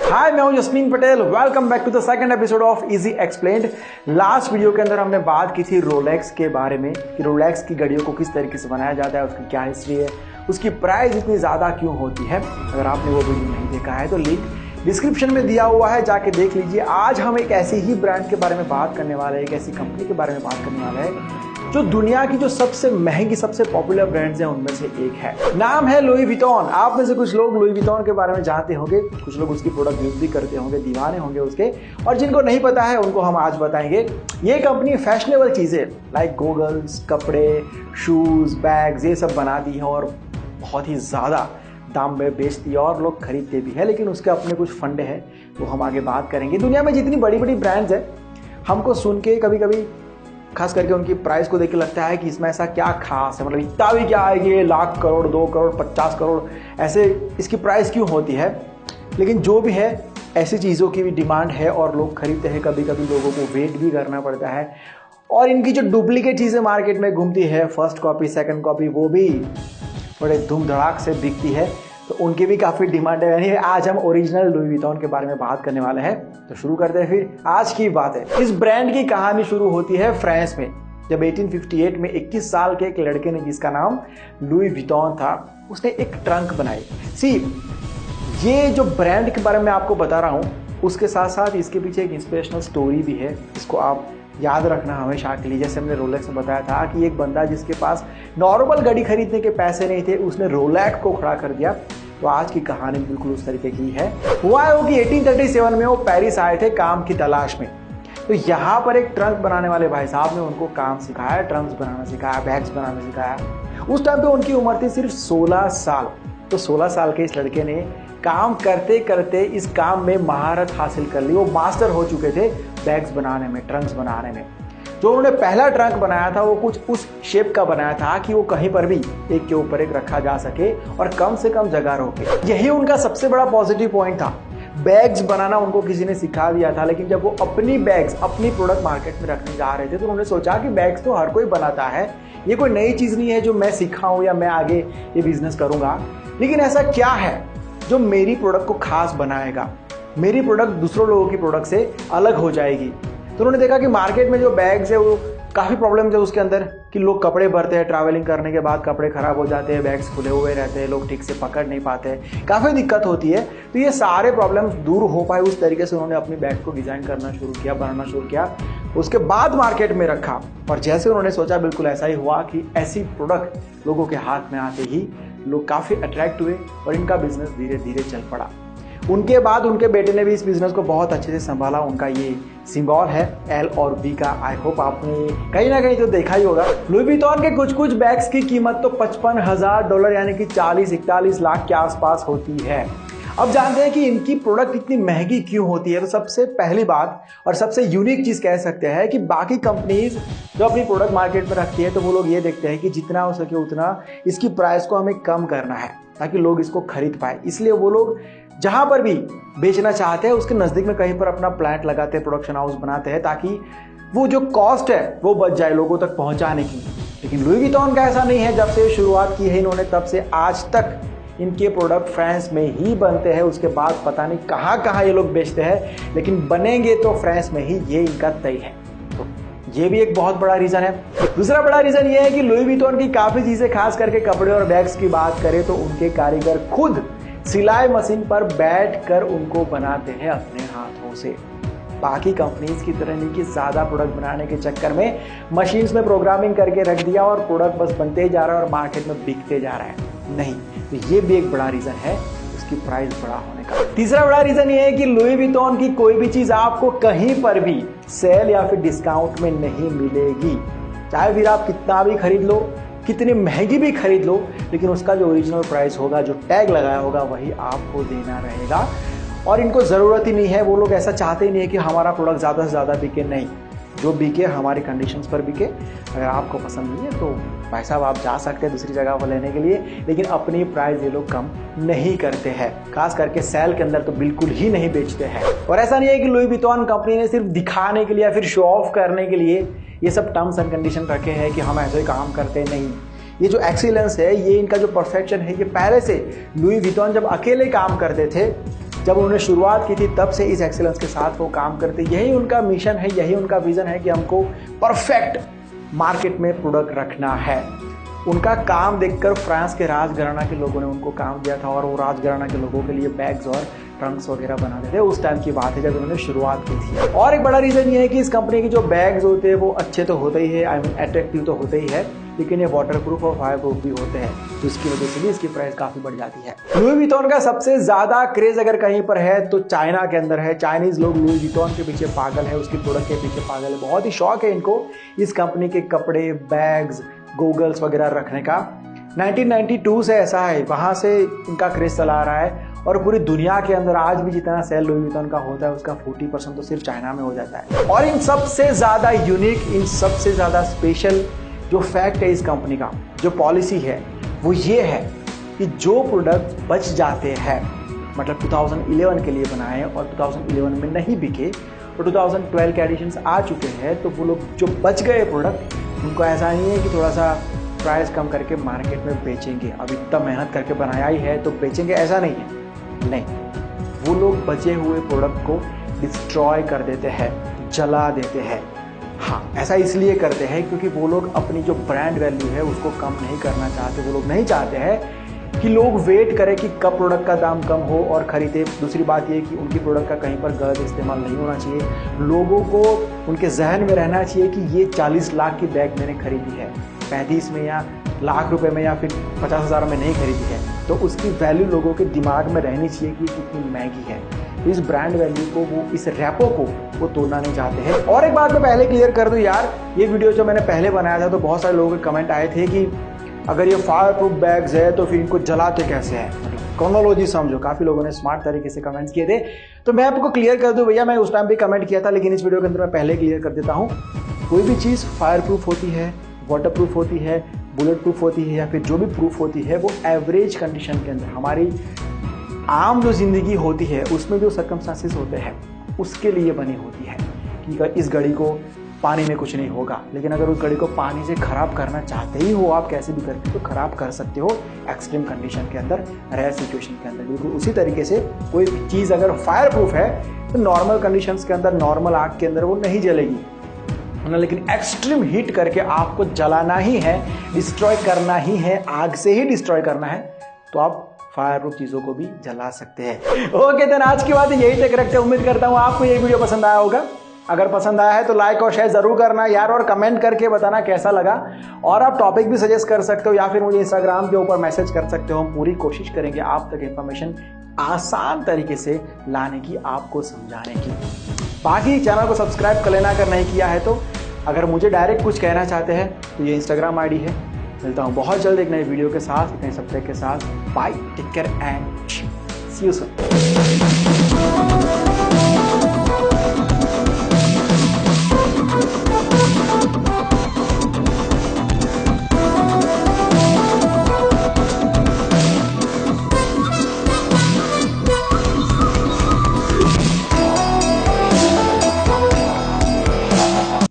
हाय, मैं हूं Jasmine Patel. Welcome back to the second episode of easy explained. Last video के अंदर हमने बात की थी रोलेक्स के बारे में कि रोलेक्स की घड़ियों को किस तरीके से बनाया जाता है, उसकी क्या हिस्ट्री है, उसकी प्राइस इतनी ज़्यादा क्यों होती है। अगर आपने वो वीडियो नहीं देखा है तो लिंक डिस्क्रिप्शन में दिया हुआ है, जाके देख लीजिए। आज हम एक ऐसी ही ब्रांड के बारे में बात करने वाले हैं, एक ऐसी कंपनी के बारे में बात करने वाले हैं जो दुनिया की जो सबसे महंगी, सबसे पॉपुलर ब्रांड्स हैं उनमें से एक है। नाम है लुई विटॉन। आप में से कुछ लोग लुई विटॉन के बारे में जानते होंगे, कुछ लोग उसकी प्रोडक्ट यूज भी करते होंगे, दीवाने होंगे उसके, और जिनको नहीं पता है उनको हम आज बताएंगे। ये कंपनी फैशनेबल चीजें लाइक गॉगल्स, कपड़े, शूज, बैग्स ये सब बनाती है और बहुत ही ज्यादा दाम में बेचती है और लोग खरीदते भी है, लेकिन उसके अपने कुछ फंडे हैं, वो हम आगे बात करेंगे। दुनिया में जितनी बड़ी बड़ी ब्रांड्स है, हमको सुन के कभी कभी खास करके उनकी प्राइस को देख के लगता है कि इसमें ऐसा क्या खास है, मतलब इतना भी क्या आएगी, लाख करोड़, 2 करोड़, 50 करोड़, ऐसे इसकी प्राइस क्यों होती है। लेकिन जो भी है, ऐसी चीज़ों की भी डिमांड है और लोग खरीदते हैं। कभी कभी लोगों को वेट भी करना पड़ता है और इनकी जो डुप्लीकेट चीज़ें मार्केट में घूमती है, फर्स्ट कॉपी, सेकंड कॉपी, वो भी बड़े धूम धड़ाक से बिकती है, तो उनकी भी काफ़ी डिमांड है। यानी आज हम ओरिजिनल लुई विटॉन के बारे में बात करने वाले हैं, तो शुरू करते हैं फिर आज की बात है। इस ब्रांड की कहानी शुरू होती है फ्रांस में, जब 1858 में 21 साल के एक लड़के ने, जिसका नाम लुई विटॉन था, उसने एक ट्रंक बनाई। सी, ये जो ब्रांड के बारे में आपको बता रहा हूँ, उसके साथ साथ इसके पीछे एक इंस्पिरेशनल स्टोरी भी है, इसको आप याद रखना हमेशा के लिए। जैसे हमने रोलेक्स में बताया था कि एक बंदा जिसके पास नॉर्मल घड़ी खरीदने के पैसे नहीं थे, उसने रोलेक्स को खड़ा कर दिया। तो आज की कहानी बिल्कुल उस तरीके की है। हुआ है वो कि 1837 में वो पेरिस आए थे काम की तलाश में। तो यहाँ पर एक ट्रंक बनाने वाले भाई साहब ने उनको काम सिखाया, ट्रंक्स बनाना सिखाया, बैग्स बनाना सिखाया। उस टाइम पे उनकी उम्र थी सिर्फ 16 साल। तो 16 साल के इस लड़के ने काम करते करते इस काम में महारत हासिल कर ली। वो मास्टर हो चुके थे बैग्स बनाने में, ट्रंक्स बनाने में। जो उन्होंने पहला ट्रंक बनाया था वो कुछ उस शेप का बनाया था कि वो कहीं पर भी एक के ऊपर एक रखा जा सके और कम से कम जगह रोके। यही उनका सबसे बड़ा पॉजिटिव पॉइंट था। बैग्स बनाना उनको किसी ने सिखा दिया था, लेकिन जब वो अपनी बैग्स, अपनी प्रोडक्ट मार्केट में रखने जा रहे थे, तो उन्होंने सोचा कि बैग्स तो हर कोई बनाता है, ये कोई नई चीज़ नहीं है जो मैं सिखाऊं या मैं आगे ये बिजनेस करूंगा। लेकिन ऐसा क्या है जो मेरी प्रोडक्ट को खास बनाएगा, मेरी प्रोडक्ट दूसरों लोगों की प्रोडक्ट से अलग हो जाएगी। तो उन्होंने देखा कि मार्केट में जो बैग्स है वो काफ़ी प्रॉब्लम्स है उसके अंदर, कि लोग कपड़े भरते हैं, ट्रैवलिंग करने के बाद कपड़े खराब हो जाते हैं, बैग्स खुले हुए रहते हैं, लोग ठीक से पकड़ नहीं पाते हैं, काफ़ी दिक्कत होती है। तो ये सारे प्रॉब्लम्स दूर हो पाए, उस तरीके से उन्होंने अपनी बैग को डिज़ाइन करना शुरू किया, बनाना शुरू किया। उसके बाद मार्केट में रखा और जैसे उन्होंने सोचा, बिल्कुल ऐसा ही हुआ कि ऐसी प्रोडक्ट लोगों के हाथ में आते ही लोग काफ़ी अट्रैक्ट हुए और इनका बिजनेस धीरे धीरे चल पड़ा। उनके बाद उनके बेटे ने भी इस बिजनेस को बहुत अच्छे से संभाला। उनका ये सिंबल है एल और बी का। आई होप आपने कहीं ना कहीं तो देखा ही होगा। लुई विटॉन के कुछ कुछ बैग्स की कीमत तो $55,000 यानी कि 40-41 लाख के आसपास होती है। अब जानते हैं कि इनकी प्रोडक्ट इतनी महंगी क्यों होती है। तो सबसे पहली बात और सबसे यूनिक चीज़ कह सकते हैं कि बाकी कंपनीज जो अपनी प्रोडक्ट मार्केट में रखती है, तो वो लोग ये देखते हैं कि जितना हो सके उतना इसकी प्राइस को हमें कम करना है ताकि लोग इसको खरीद पाए। इसलिए वो लोग जहाँ पर भी बेचना चाहते हैं उसके नज़दीक में कहीं पर अपना प्लांट लगाते हैं, प्रोडक्शन हाउस बनाते हैं, ताकि वो जो कॉस्ट है वो बच जाए लोगों तक पहुँचाने की। लेकिन लुई विटॉन का ऐसा नहीं है। जब से शुरुआत की है इन्होंने, तब से आज तक इनके प्रोडक्ट फ्रांस में ही बनते हैं। उसके बाद पता नहीं कहाँ कहाँ ये लोग बेचते हैं, लेकिन बनेंगे तो फ्रांस में ही, ये इनका तय है। तो ये भी एक बहुत बड़ा रीज़न है। दूसरा बड़ा रीज़न ये है कि लुई विटॉन की काफ़ी चीज़ें, खास करके कपड़े और बैग्स की बात करें तो उनके कारीगर खुद सिलाई मशीन पर बैठकर उनको बनाते हैं अपने हाथों से। बाकी कंपनीज की तरह नहीं कि ज़्यादा प्रोडक्ट बनाने के चक्कर में मशीन्स में प्रोग्रामिंग करके रख दिया और प्रोडक्ट बस बनते ही जा रहा है और मार्केट में बिकते जा रहा है। नहीं, तो ये भी एक बड़ा रीज़न है उसकी प्राइस बड़ा होने का। तीसरा बड़ा रीज़न ये है कि लुई विटॉन की कोई भी चीज़ आपको कहीं पर भी सेल या फिर डिस्काउंट में नहीं मिलेगी। चाहे फिर आप कितना भी खरीद लो, कितनी महंगी भी खरीद लो, लेकिन उसका जो ओरिजिनल प्राइस होगा, जो टैग लगाया होगा, वही आपको देना रहेगा। और इनको ज़रूरत ही नहीं है, वो लोग ऐसा चाहते ही नहीं है कि हमारा प्रोडक्ट ज़्यादा से ज़्यादा बिके। नहीं, जो बिके हमारी कंडीशंस पर बिके। अगर आपको पसंद नहीं है तो भाई साहब आप जा सकते हैं दूसरी जगह पर लेने के लिए, लेकिन अपनी प्राइस ये लोग कम नहीं करते हैं। खास करके सेल के अंदर तो बिल्कुल ही नहीं बेचते हैं। और ऐसा नहीं है कि लुई विटॉन कंपनी ने सिर्फ दिखाने के लिए या फिर शो ऑफ करने के लिए ये सब टर्म्स एंड कंडीशन रखे हैं कि हम ऐसे काम करते नहीं। ये जो एक्सीलेंस है, ये इनका जो परफेक्शन है, ये पहले से लुई विटॉन जब अकेले काम करते थे जब उन्होंने शुरुआत की थी तब से इस एक्सीलेंस के साथ वो काम करते, यही उनका मिशन है, यही उनका विजन है कि हमको परफेक्ट मार्केट में प्रोडक्ट रखना है। उनका काम देखकर फ्रांस के राजघराना के लोगों ने उनको काम दिया था और वो राजघराना के लोगों के लिए बैग्स और ट्रंक्स वगैरह बनाते थे। उस टाइम की बात है जब उन्होंने शुरुआत की थी। और एक बड़ा रीज़न ये है कि इस कंपनी के जो बैग्स होते हैं वो अच्छे तो होते ही है, आई मीन अट्रैक्टिव तो होते ही है, लेकिन ये वाटरप्रूफ और फायर प्रूफ भी होते हैं, तो इसकी वजह से भी इसकी प्राइस काफ़ी बढ़ जाती है। लुई विटॉन का सबसे ज़्यादा क्रेज अगर कहीं पर है तो चाइना के अंदर है। चाइनीज़ लोग लुई विटॉन के पीछे पागल है, उसकी प्रोडक्ट के पीछे पागल है, बहुत ही शौक है इनको इस कंपनी के कपड़े, बैग्स, गूगल्स वगैरह रखने का। 1992 से ऐसा है, वहाँ से इनका क्रेज चला आ रहा है और पूरी दुनिया के अंदर आज भी जितना सेल लुई विटॉन का होता है उसका 40% तो सिर्फ चाइना में हो जाता है। और इन सबसे ज़्यादा यूनिक, इन सबसे ज़्यादा स्पेशल जो फैक्ट है इस कंपनी का, जो पॉलिसी है वो ये है कि जो प्रोडक्ट बच जाते हैं, मतलब 2011 के लिए बनाए और 2011 में नहीं बिके और 2012 के एडिशंस आ चुके हैं, तो वो लोग जो बच गए प्रोडक्ट उनको ऐसा नहीं है कि थोड़ा सा प्राइस कम करके मार्केट में बेचेंगे, अब इतना मेहनत करके बनाया ही है तो बेचेंगे, ऐसा नहीं है। नहीं, वो लोग बचे हुए प्रोडक्ट को डिस्ट्रॉय कर देते हैं, जला देते हैं। हाँ, ऐसा इसलिए करते हैं क्योंकि वो लोग अपनी जो ब्रांड वैल्यू है उसको कम नहीं करना चाहते। वो लोग नहीं चाहते हैं कि लोग वेट करें कि कब प्रोडक्ट का दाम कम हो और खरीदे। दूसरी बात ये कि उनकी प्रोडक्ट का कहीं पर गलत इस्तेमाल नहीं होना चाहिए। लोगों को उनके जहन में रहना चाहिए कि ये 40 लाख की बैग मैंने खरीदी है, 35 में या लाख रुपए में या फिर 50,000 में नहीं खरीदी है, तो उसकी वैल्यू लोगों के दिमाग में रहनी चाहिए कि कितनी महंगी है। तो इस ब्रांड वैल्यू को, वो इस रैपो को वो तोड़ना नहीं चाहते हैं। और एक बात मैं पहले क्लियर कर दूं यार, ये वीडियो जो मैंने पहले बनाया था तो बहुत सारे लोगों के कमेंट आए थे कि अगर ये फायर प्रूफ बैग्स है तो फिर इनको जलाते कैसे है, क्रोनोलॉजी समझो। काफ़ी लोगों ने स्मार्ट तरीके से कमेंट्स किए थे, तो मैं आपको क्लियर कर दूं भैया, मैं उस टाइम भी कमेंट किया था लेकिन इस वीडियो के अंदर मैं पहले क्लियर कर देता हूँ। कोई भी चीज़ फायर प्रूफ होती है, वाटर प्रूफ होती है, बुलेट प्रूफ होती है या फिर जो भी प्रूफ होती है, वो एवरेज कंडीशन के अंदर, हमारी आम जो ज़िंदगी होती है उसमें जो सर्कमस्टांसेस होते हैं उसके लिए बनी होती है कि इस घड़ी को पानी में कुछ नहीं होगा। लेकिन अगर उस घड़ी को पानी से ख़राब करना चाहते ही हो आप कैसे भी करके, तो ख़राब कर सकते हो एक्सट्रीम कंडीशन के अंदर, रेयर सिचुएशन के अंदर। बिल्कुल उसी तरीके से कोई चीज़ अगर फायर प्रूफ है तो नॉर्मल कंडीशंस के अंदर, नॉर्मल आग के अंदर वो नहीं जलेगी, लेकिन एक्सट्रीम हीट करके आपको जलाना ही है, डिस्ट्रॉय करना ही है, आग से ही डिस्ट्रॉय करना है, तो आप फायर प्रूफ चीज़ों को भी जला सकते हैं। ओके, देन आज की बात यही तक रखते हैं। उम्मीद करता हूँ आपको ये वीडियो पसंद आया होगा। अगर पसंद आया है तो लाइक और शेयर जरूर करना यार, और कमेंट करके बताना कैसा लगा। और आप टॉपिक भी सजेस्ट कर सकते हो या फिर मुझे इंस्टाग्राम के ऊपर मैसेज कर सकते हो। हम पूरी कोशिश करेंगे आप तक इंफॉर्मेशन आसान तरीके से लाने की, आपको समझाने की। बाकी चैनल को सब्सक्राइब कर लेना अगर नहीं किया है तो। अगर मुझे डायरेक्ट कुछ कहना चाहते हैं तो ये इंस्टाग्राम आईडी है। मिलता हूँ बहुत जल्द एक नई वीडियो के साथ, एक नए सब्जेक्ट के साथ। Bye, take care and see you soon.